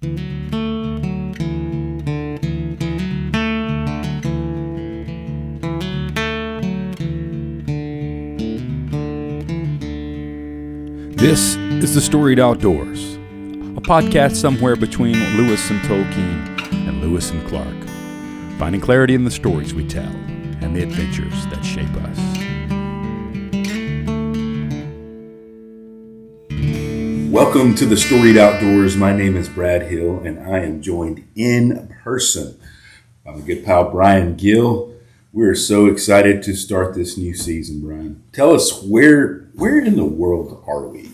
This is The Storied Outdoors, a podcast somewhere between Lewis and Tolkien and Lewis and Clark, finding clarity in the stories we tell and the adventures that shape us. Welcome to The Storied Outdoors. My name is Brad Hill, and I am joined in person by my good pal Brian Gill. We're so excited to start this new season, Brian. Tell us where in the world are we?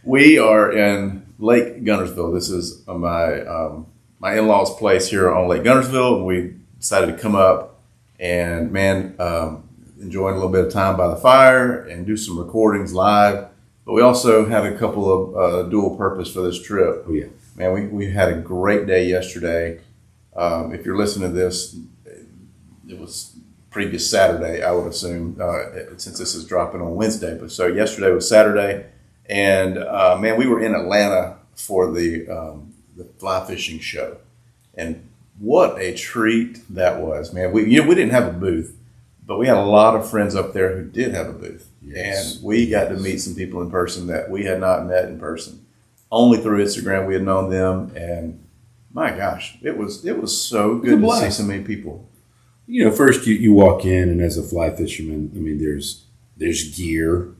We are in Lake Guntersville. This is my in-laws' place here on Lake Guntersville. We decided to come up and, enjoying a little bit of time by the fire and do some recordings live. But we also had a couple of dual purpose for this trip. Oh, yeah. Man, we had a great day yesterday. If you're listening to this, it was previous Saturday, I would assume, since this is dropping on Wednesday. But so yesterday was Saturday, and we were in Atlanta for the fly fishing show, and what a treat that was, man. We didn't have a booth, but we had a lot of friends up there who did have a booth, yes. And we got to meet some people in person that we had not met in person, only through Instagram. We had known them, and my gosh, it was so good to see so many people. You know, first you walk in, and as a fly fisherman, I mean, there's gear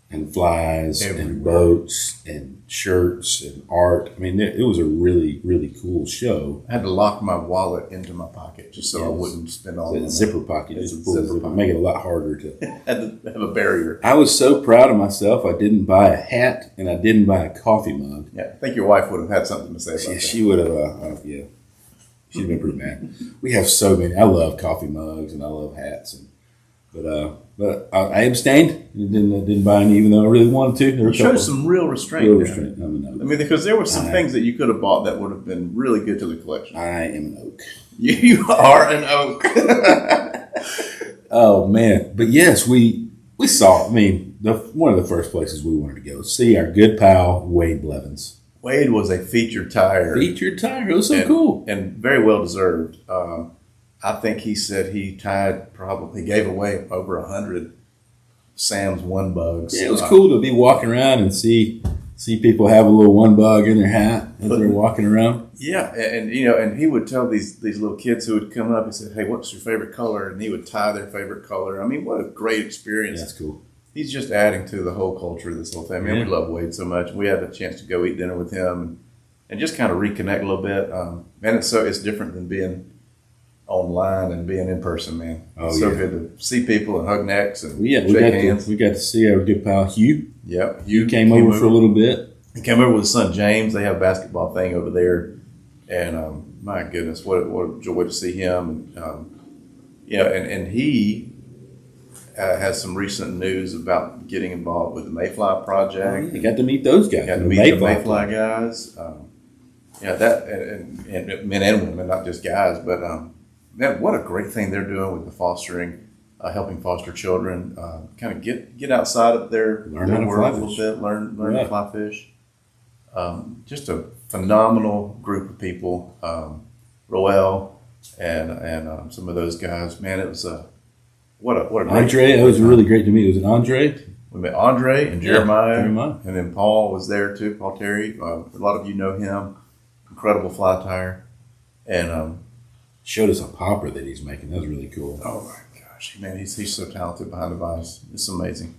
and flies everywhere, and boats and shirts and art. I mean, it was a really, really cool show. I had to lock my wallet into my pocket just so I wouldn't spend all the zipper pocket. Just zipper make it a lot harder to had to have a barrier. I was so proud of myself. I didn't buy a hat, and I didn't buy a coffee mug. Yeah, I think your wife would have had something to say about that. She would have. Yeah. She's been pretty mad. We have so many. I love coffee mugs and I love hats, but I abstained. Didn't buy any, even though I really wanted to. You showed some real restraint. Because there were some things that you could have bought that would have been really good to the collection. I am an oak. You are an oak. Oh man! But yes, we saw. I mean, one of the first places we wanted to go see our good pal Wade Blevins. Wade was a featured tire. It was so cool. And very well deserved. I think he said he gave away over 100 Sam's One Bugs. Yeah, it was cool to be walking around and see people have a little one bug in their hat as they're walking around. Yeah, and he would tell these little kids who would come up and say, "Hey, what's your favorite color?" And he would tie their favorite color. I mean, what a great experience. Yeah, that's cool. He's just adding to the whole culture of this whole thing. Man, we love Wade so much. We had a chance to go eat dinner with him and just kind of reconnect a little bit. And it's different than being online and being in person, man. It's so good to see people and hug necks and shake hands. We got to see our good pal Hugh. Yep. Hugh came over for a little bit. He came over with his son James. They have a basketball thing over there. And my goodness, what a joy to see him. And he has some recent news about getting involved with the Mayfly Project. You got to meet those guys. Got to meet the Mayfly guys. That and men and women, not just guys. But man, what a great thing they're doing with the fostering, helping foster children. Kind of get outside of their world a little bit, learn to fly fish. Just a phenomenal group of people. Roel and some of those guys. Man, it was What a great Andre, it was really great to meet. Was it Andre? We met Andre and Jeremiah. And then Paul was there too, Paul Terry. A lot of you know him. Incredible fly tire. And showed us a popper that he's making. That was really cool. Oh my gosh. Man, he's so talented behind the vise. It's amazing.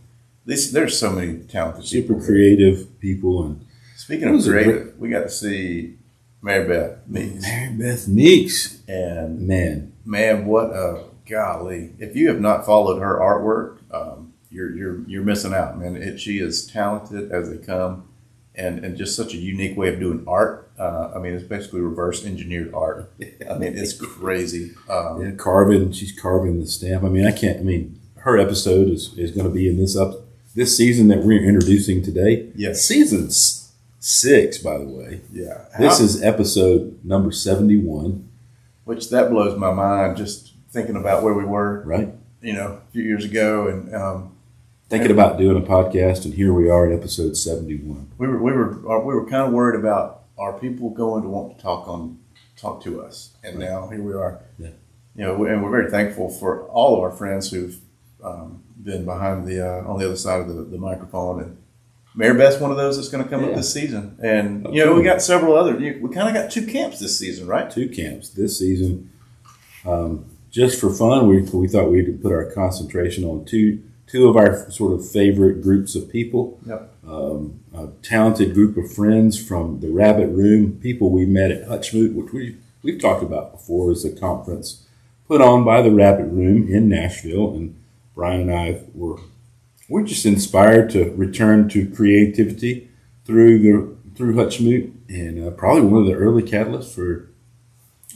There's so many talented super people. creative people. And speaking of creative, we got to see Mary Beth Meeks. Mary Beth Meeks. And man, what a golly! If you have not followed her artwork, you're missing out, man. She is talented as they come, and just such a unique way of doing art. It's basically reverse engineered art. I mean, it's crazy. She's carving the stamp. Her episode is going to be in this season that we're introducing today. Yes, season 6, by the way. Yeah, this is episode number 71. Which that blows my mind. Just thinking about where we were, right? A few years ago, and thinking about doing a podcast, and here we are at episode 71. We were kind of worried about are people going to want to talk to us? And now here we are. Yeah. And we're very thankful for all of our friends who've been behind the on the other side of the microphone. And Mary Beth's one of those that's going to come up this season. And we got several other. We kind of got 2 camps this season, right? 2 camps this season. Just for fun, we thought we'd put our concentration on two of our sort of favorite groups of people. Yep. A talented group of friends from the Rabbit Room, people we met at Hutchmoot, which we've talked about before, as a conference put on by the Rabbit Room in Nashville. And Brian and I we're just inspired to return to creativity through Hutchmoot, and probably one of the early catalysts for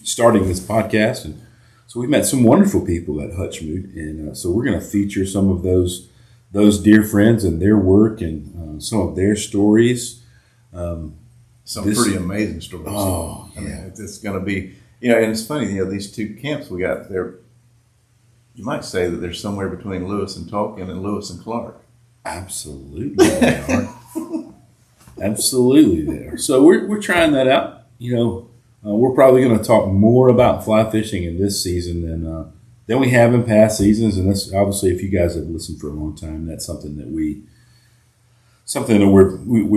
starting this podcast. And so we met some wonderful people at Hutchmoot, and so we're going to feature some of those dear friends and their work and some of their stories. Some pretty amazing stories. Oh, I mean, it's going to be, and it's funny, these 2 camps we got there. You might say that they're somewhere between Lewis and Tolkien and Lewis and Clark. Absolutely, they are. Absolutely, they are. So we're trying that out. We're probably going to talk more about fly fishing in this season than we have in past seasons, and that's obviously, if you guys have listened for a long time, that's something that we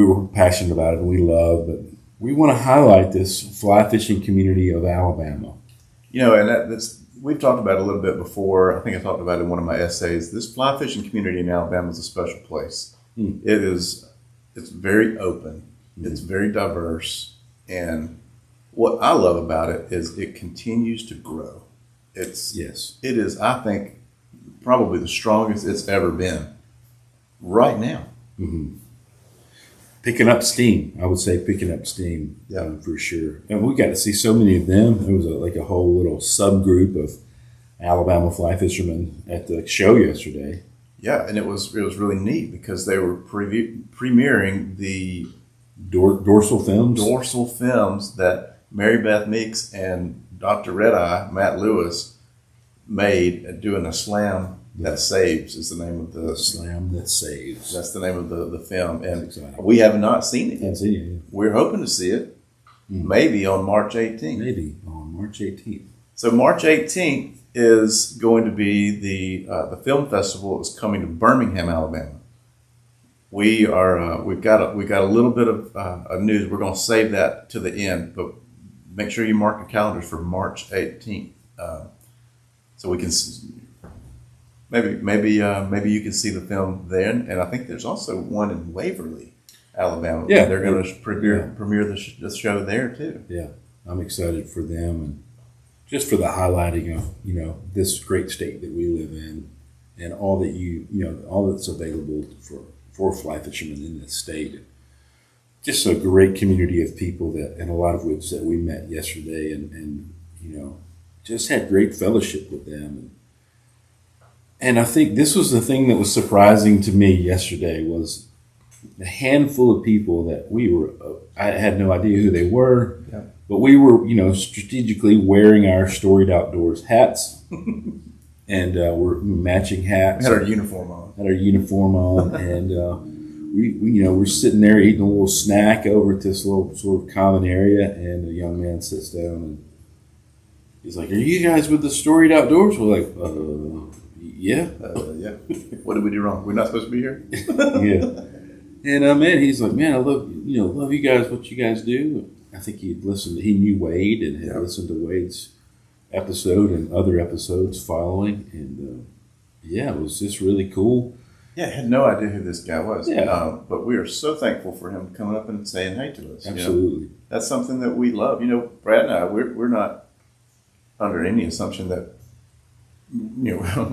were passionate about and we love. But we want to highlight this fly fishing community of Alabama. And that's we've talked about it a little bit before. I think I talked about it in one of my essays. This fly fishing community in Alabama is a special place. It's very open. It's very diverse, and what I love about it is it continues to grow. It is, I think, probably the strongest it's ever been right now. Mm-hmm. Picking up steam, I would say picking up steam, for sure. And we got to see so many of them. There was like a whole little subgroup of Alabama fly fishermen at the show yesterday. Yeah, and it was really neat because they were premiering the dorsal films that Mary Beth Meeks and Dr. Red Eye, Matt Lewis, made doing a slam that saves is the name of the slam that saves. That's the name of the film, and we have not seen it yet. We're hoping to see it maybe on March 18th. Maybe on March 18th. So March 18th is going to be the film festival is coming to Birmingham, Alabama. We've got a little bit of news. We're going to save that to the end, but make sure you mark your calendars for March 18th, so we can maybe you can see the film then. And I think there's also one in Waverly, Alabama. Yeah, they're going to premiere the show there too. Yeah, I'm excited for them and just for the highlighting of this great state that we live in and all that all that's available for fly fishermen in this state. Just a great community of people and a lot of which that we met yesterday and just had great fellowship with them. And I think this was the thing that was surprising to me yesterday was the handful of people that I had no idea who they were, but we were, strategically wearing our Storied Outdoors hats and we're matching hats. We had our uniform on. And we're sitting there eating a little snack over at this little sort of common area, and a young man sits down and he's like, "Are you guys with the Storied Outdoors?" We're like, yeah. Yeah. What did we do wrong? We're not supposed to be here? Yeah. And man, he's like, "Man, I love you guys, what you guys do." I think he knew Wade and had listened to Wade's episode and other episodes following. And it was just really cool. Yeah, I had no idea who this guy was. Yeah. But we are so thankful for him coming up and saying hey to us. Absolutely. That's something that we love. Brad and I, we're not under any assumption that,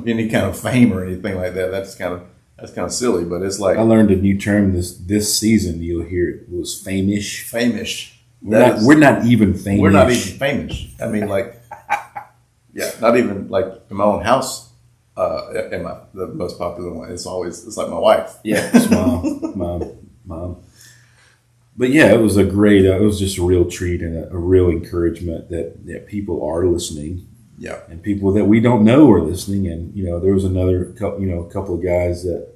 any kind of fame or anything like that. That's kind of silly, but it's like. I learned a new term this season. You'll hear it was famish. Famish. We're not even famous. We're not even famous. I mean, not even like in my own house. The most popular one. It's like my wife. Yeah, it's mom. But yeah, it was it was just a real treat and a real encouragement that people are listening. Yeah, and people that we don't know are listening. And there was another couple of guys that,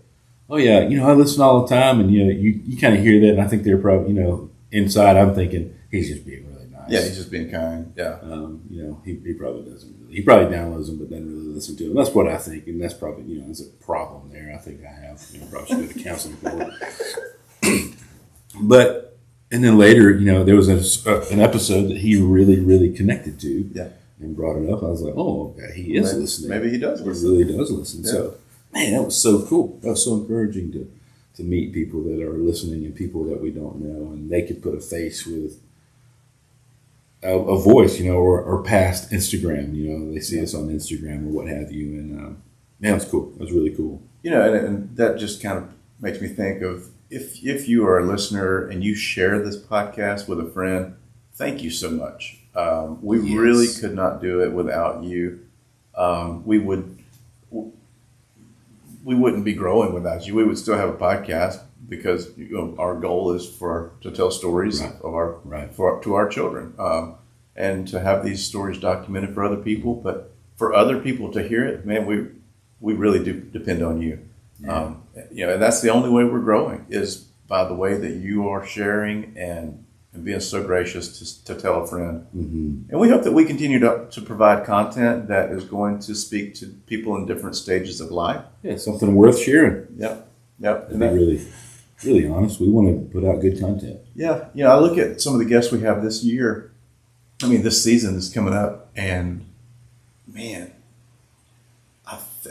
oh yeah, I listen all the time, and you kind of hear that, and I think they're probably inside I'm thinking he's just being really nice. Yeah, he's just being kind. Yeah. You know, he probably doesn't really, he probably downloads them, but doesn't really listen to them. That's what I think. And that's probably, you know, there's a problem there. I think I have, you know, probably should go to counseling for it. But, and then later, you know, there was an episode that he really, really connected to. Yeah. And brought it up. I was like, oh, okay, he is listening. Maybe he does listen. He really does listen. Yeah. So, man, that was so cool. That was so encouraging to meet people that are listening and people that we don't know, and they could put a face with a voice, you know, or past Instagram. You know, they see us on Instagram or what have you, and man, it was cool. It was really cool. You know, and that just kind of makes me think of if you are a listener and you share this podcast with a friend, thank you so much. We really could not do it without you. We wouldn't be growing without you. We would still have a podcast because, you know, our goal is to tell stories to our children, and to have these stories documented for other people. But for other people to hear it, man, we really do depend on you. Yeah. You know, and that's the only way we're growing is by the way that you are sharing and being so gracious to tell a friend. Mm-hmm. And we hope that we continue to provide content that is going to speak to people in different stages of life. Yeah, something worth sharing. Yep. To be really honest, we want to put out good content. Yeah. You know, I look at some of the guests we have this year. I mean, this season is coming up, and man,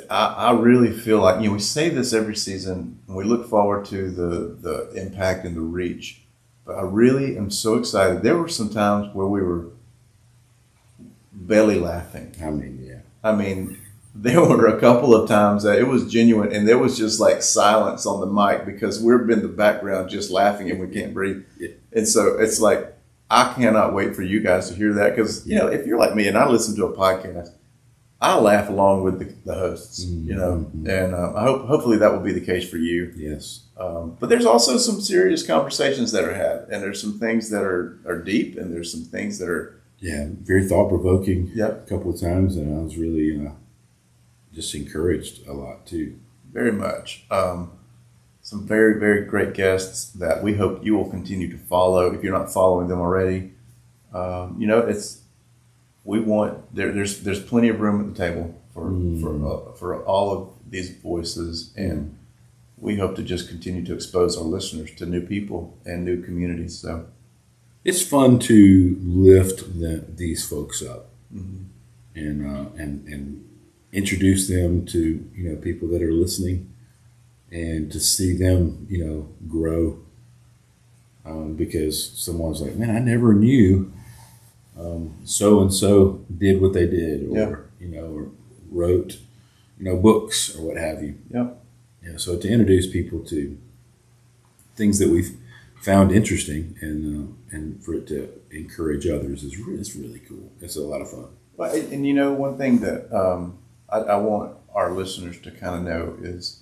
I really feel like, you know, we say this every season, and we look forward to the impact and the reach. But I really am so excited. There were some times where we were belly laughing. I mean, yeah. I mean, there were a couple of times that it was genuine, and there was just like silence on the mic because we're in the background just laughing and we can't breathe. Yeah. And so it's like, I cannot wait for you guys to hear that because, you know, if you're like me and I listen to a podcast, I laugh along with the hosts, you know, and hopefully that will be the case for you. Yes. But there's also some serious conversations that are had, and there's some things that are deep, and there's some things that are very thought provoking. Yep. A couple of times, and I was really just encouraged a lot too. Very much. Some very, very great guests that we hope you will continue to follow if you're not following them already. You know, there's plenty of room at the table for all of these voices, and we hope to just continue to expose our listeners to new people and new communities. So it's fun to lift these folks up, and introduce them to, you know, people that are listening, and to see them, you know, grow. Because someone's like, man, I never knew so and so did what they did, or you know, or wrote, you know, books or what have you. Yep. Yeah. So to introduce people to things that we've found interesting, and for it to encourage others is really cool. It's a lot of fun. Well, and you know, one thing that I want our listeners to kind of know is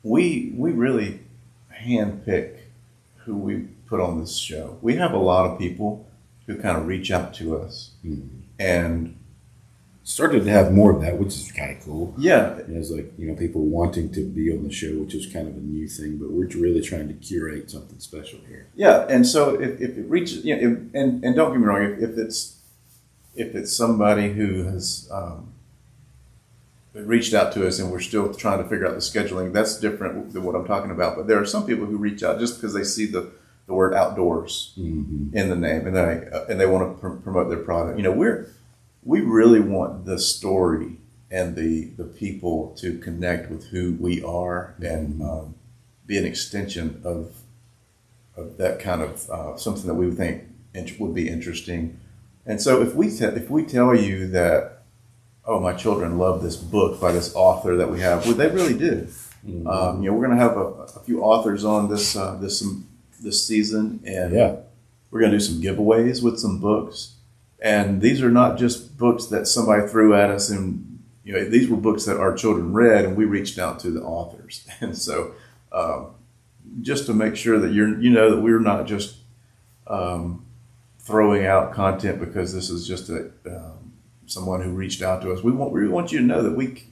we really handpick who we put on this show. We have a lot of people who kind of reach out to us, and started to have more of that, which is kind of cool. Yeah. It's like, you know, people wanting to be on the show, which is kind of a new thing, but we're really trying to curate something special here. Yeah, and so if it reaches, you know, and don't get me wrong, if it's somebody who has reached out to us and we're still trying to figure out the scheduling, that's different than what I'm talking about. But there are some people who reach out just because they see the word outdoors in the name, and they want to promote their product. You know, we really want the story and the people to connect with who we are, and be an extension of that kind of something that we would think would be interesting. And so if we tell you that, oh, my children love this book by this author that we have, well, they really do. You know, we're going to have a few authors on this season, and we're going to do some giveaways with some books. And these are not just books that somebody threw at us, and you know, these were books that our children read, and we reached out to the authors. And so, just to make sure that you know that we're not just throwing out content because this is just someone who reached out to us. We want you to know that we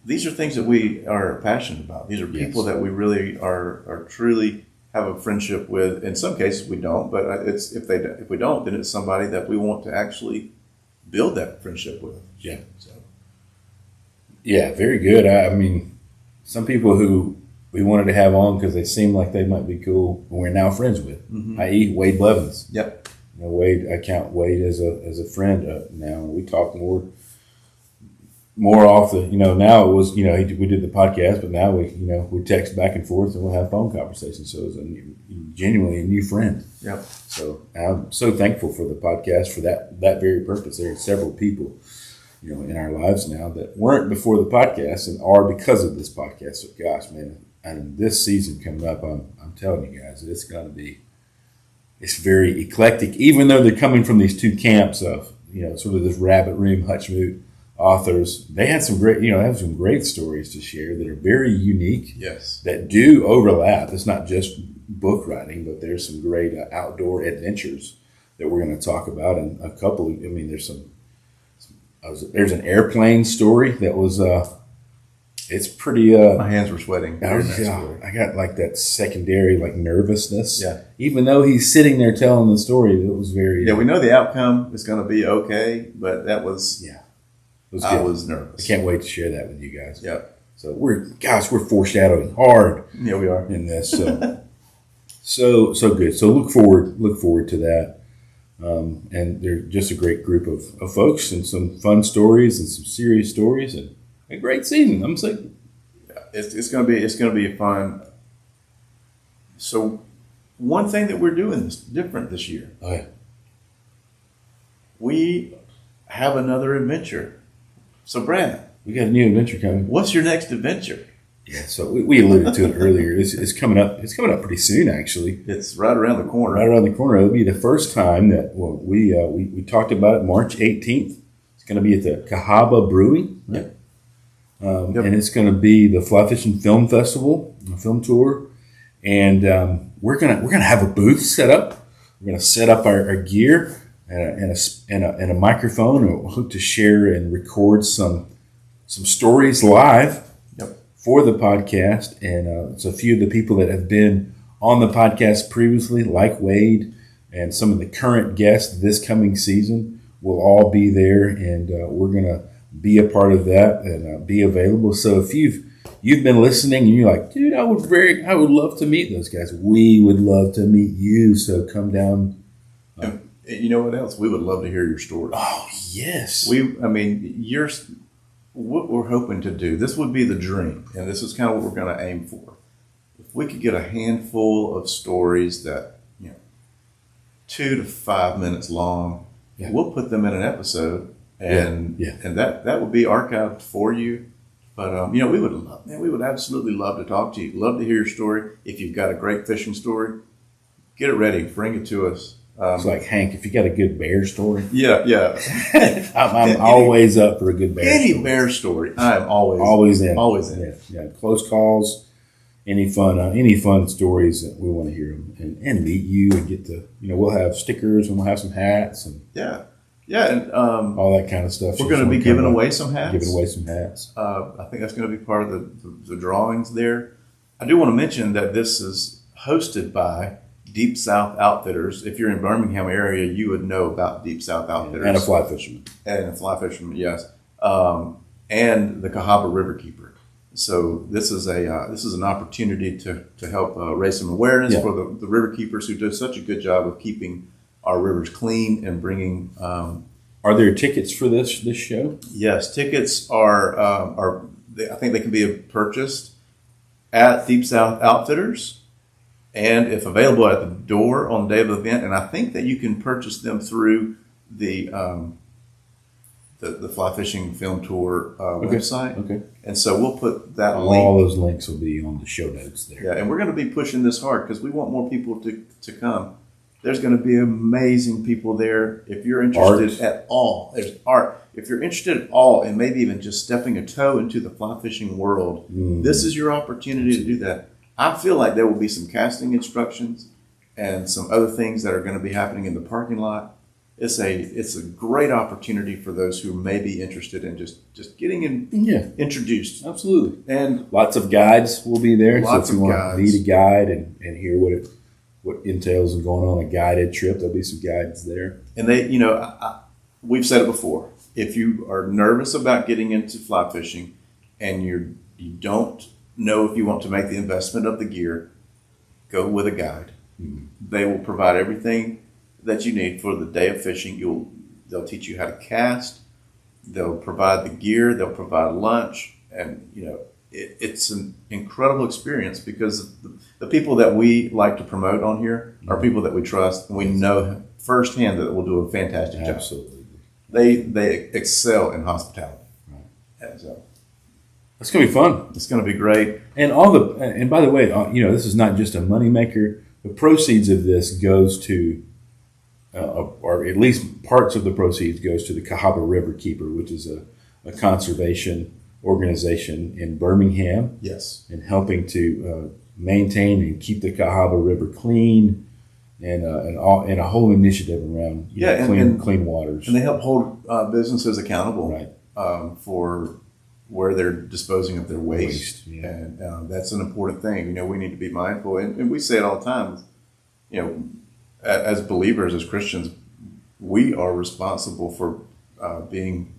these are things that we are passionate about. These are people that we really are truly have a friendship with. In some cases, we don't, but it's if we don't, then it's somebody that we want to actually build that friendship with. Yeah. So. Yeah, very good. I mean, some people who we wanted to have on because they seem like they might be cool, and we're now friends with, i.e. Wade Blevins. Yep. Wade, I count Wade as a friend now. We talk more often. Now it was, we did the podcast, but now we text back and forth and we'll have phone conversations. So it's genuinely a new friend. Yep. So I'm so thankful for the podcast for that very purpose. There are several people, in our lives now that weren't before the podcast and are because of this podcast. So gosh, man, and this season coming up, I'm telling you guys, it's very eclectic, even though they're coming from these two camps of, sort of this rabbit room, Hutchmoot authors. They had some great stories to share that are very unique. Yes. That do overlap. It's not just book writing, but there's some great outdoor adventures that we're going to talk about. And a couple, there's an airplane story that was, it's pretty. My hands were sweating. I got like that secondary nervousness. Yeah. Even though he's sitting there telling the story, it was very. Yeah, we know the outcome is going to be okay, but that was. Yeah. I was nervous. I can't wait to share that with you guys. Yeah. So we're foreshadowing hard. Yeah, we are in this. So so good. So look forward to that. And they're just a great group of folks and some fun stories and some serious stories and a great season. I'm saying, yeah, it's gonna be fun. So one thing that we're doing is different this year. Oh yeah. We have another adventure. So Brad, we got a new adventure coming. What's your next adventure? Yeah, so we alluded to it earlier. It's coming up. It's coming up pretty soon, actually. It's right around the corner. Right around the corner. It'll be the first time that we talked about it. March 18th. It's going to be at the Cahaba Brewing. Right? Yep. And it's going to be the Fly Fishing Film Festival, a film tour, and we're gonna have a booth set up. We're gonna set up our gear and a microphone to share and record some stories live. Yep. For the podcast, and it's a few of the people that have been on the podcast previously, like Wade, and some of the current guests this coming season will all be there, and we're gonna be a part of that and be available. So if you've been listening and you're like, dude, I would love to meet those guys. We would love to meet you. So come down. And you know what else? We would love to hear your story. Oh yes. What we're hoping to do, this would be the dream, and this is kind of what we're going to aim for. If we could get a handful of stories that, 2 to 5 minutes long, we'll put them in an episode, and that would be archived for you. But we would absolutely love to talk to you. Love to hear your story. If you've got a great fishing story, get it ready, bring it to us. It's like, Hank, if you got a good bear story. Yeah. I'm always up for a good bear story. Any bear story, I am always in. Yeah. Close calls, any fun stories that we want to hear them and meet you and get to, we'll have stickers and we'll have some hats and and all that kind of stuff. We're going to be giving away some hats. I think that's going to be part of the drawings there. I do want to mention that this is hosted by Deep South Outfitters. If you're in Birmingham area, you would know about Deep South Outfitters. And a fly fisherman. Yes. And the Cahaba Riverkeeper. So this is an opportunity to help raise some awareness for the riverkeepers who do such a good job of keeping our rivers clean and bringing. Are there tickets for this show? Yes, tickets are. I think they can be purchased at Deep South Outfitters. And if available at the door on the day of the event, and I think that you can purchase them through the Fly Fishing Film Tour website. Okay. And so we'll put that link. All those links will be on the show notes there. Yeah, and we're going to be pushing this hard because we want more people to come. There's going to be amazing people there. If you're interested at all, there's art. If you're interested at all, and maybe even just stepping a toe into the fly fishing world, this is your opportunity to do that. I feel like there will be some casting instructions and some other things that are going to be happening in the parking lot. it's a great opportunity for those who may be interested in just getting introduced. Absolutely. And lots of guides will be there. Lots so if you of want guides. to meet a guide and hear what entails in going on a guided trip, there'll be some guides there. And they, we've said it before. If you are nervous about getting into fly fishing and you don't know if you want to make the investment of the gear, go with a guide. Mm-hmm. They will provide everything that you need for the day of fishing. They'll teach you how to cast. They'll provide the gear. They'll provide lunch, and it's an incredible experience because the people that we like to promote on here are people that we trust, and we know firsthand that will do a fantastic job. Absolutely, they excel in hospitality. Right. And so it's going to be fun. It's going to be great. And by the way, this is not just a moneymaker. The proceeds of this goes to, or at least parts of the proceeds goes to the Cahaba River Keeper, which is a conservation organization in Birmingham. Yes. And helping to maintain and keep the Cahaba River clean, and a whole initiative around clean waters. And they help hold businesses accountable, right, for where they're disposing of their waste. Yeah. And that's an important thing. We need to be mindful, and we say it all the time. As believers, as Christians, we are responsible for being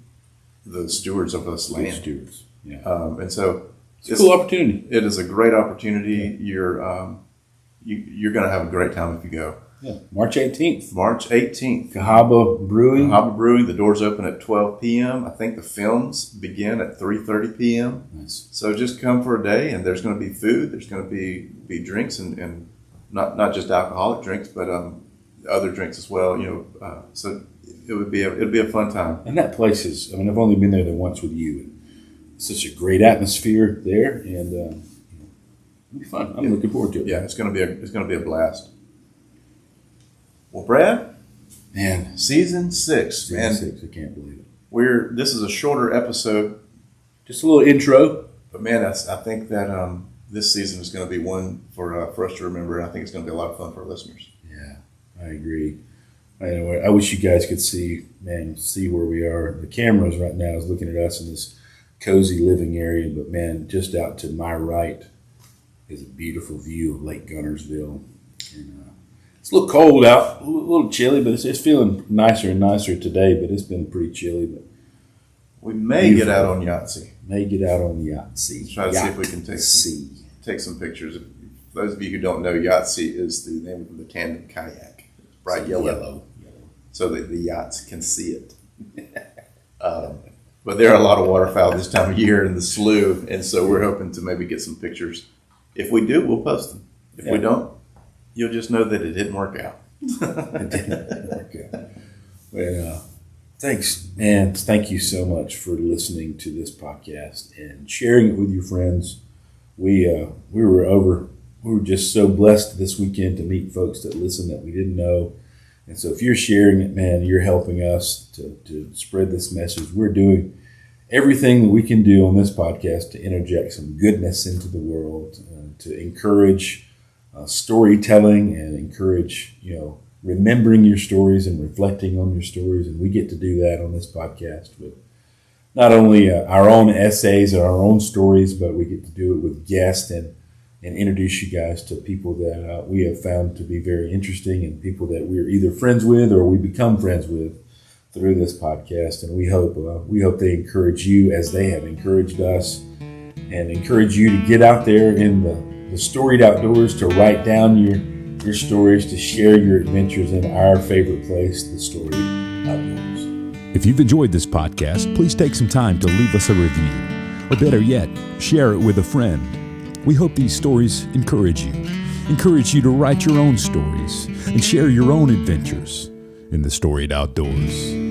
the stewards of this land. Stewards, yeah. And so it's a cool opportunity. It is a great opportunity. You're going to have a great time if you go. Yeah, March 18th. March 18th. Cahaba Brewing. Cahaba Brewing. The doors open at 12 p.m. I think the films begin at 3:30 p.m. Nice. So just come for a day, and there's going to be food. There's going to be drinks, and not just alcoholic drinks, but other drinks as well. So it'll be a fun time. And that place is. I've only been there once with you. And it's such a great atmosphere there, and it'll be fun. I'm looking forward to it. Yeah, it's going to be a blast. Well, Brad, man, season 6. Season 6, I can't believe it. This is a shorter episode, just a little intro. But man, I think that this season is going to be one for us to remember. And I think it's going to be a lot of fun for our listeners. Yeah, I agree. I wish you guys could see where we are. The cameras right now is looking at us in this cozy living area, but man, just out to my right is a beautiful view of Lake Guntersville. And it's a little cold out, a little chilly, but it's feeling nicer and nicer today. But it's been pretty chilly. But we may get out on Yahtzee. Try to see if we can take some pictures. Those of you who don't know, Yahtzee is the name of the tandem kayak. It's bright yellow, so that the yachts can see it. But there are a lot of waterfowl this time of year in the slough, and so we're hoping to maybe get some pictures. If we do, we'll post them. If we don't, you'll just know that it didn't work out. It didn't work out. Well, thanks, man. Thank you so much for listening to this podcast and sharing it with your friends. We were just so blessed this weekend to meet folks that listen that we didn't know. And so if you're sharing it, man, you're helping us to spread this message. We're doing everything that we can do on this podcast to interject some goodness into the world, to encourage storytelling and encourage, remembering your stories and reflecting on your stories. And we get to do that on this podcast with not only our own essays and our own stories, but we get to do it with guests and introduce you guys to people that we have found to be very interesting and people that we're either friends with or we become friends with through this podcast. And we hope they encourage you as they have encouraged us, and encourage you to get out there in the storied outdoors, to write down your stories, to share your adventures in our favorite place, the storied outdoors. If you've enjoyed this podcast, please take some time to leave us a review, or better yet, share it with a friend. We hope these stories encourage you to write your own stories and share your own adventures in the storied outdoors.